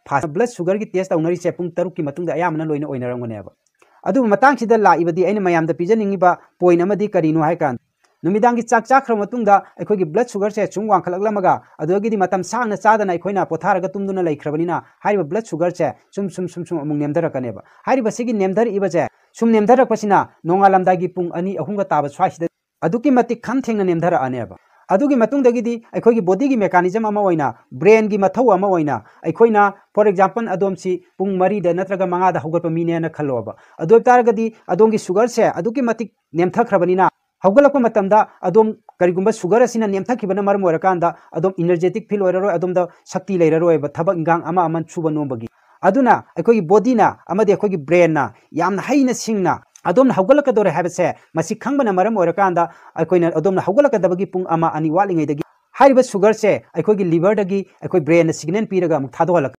ꯐꯥꯁ blood sugar की test तौनरीसे पुंग 6 की मतुंग दा अयामना लोइना ओइनरंगनेबा अदु matang sida laibadi aina mayam da pijaningiba point amadi karino hai kan numidang ki chak chak khra matungda akhoi gi blood sugar se chung wangkhlaklamaga adogidi matam sangna chadana akhoi na potharaga tumduna laikhrabani hariba blood sugar se sum amung nemdarakaneba hariba sigi nemdar iba je sum nemdarakpasina nongalamda gi pung ani ahunga taba swaisida aduki matik kham thengna nemdara aneba adugi matungdagidi akhoi gi body gi mechanism ama oina brain gi mathau ama oina akhoi na for example adomsi pung mari da natraga manga da hogatpa mine na khaloba adu taragadi adongi sugar se aduki matik nemthakhrabani na haugalakpa matamda adom karigumba sugar asina nemthakhibana maram orakanda adom energetic feel oiraroi adom da shakti leiraroi ba thabak ingang ama aman chuba nombagi aduna akhoi gi body na amade akhoi gi brain na yamna haina singna adom haugalakadore habase masi khangbana maram orakanda akoina adom haugalakadabagi pung ama ani walingai dagi hariba sugar se akhoi gi liver dagi akhoi brain na signal piraga muk thadolak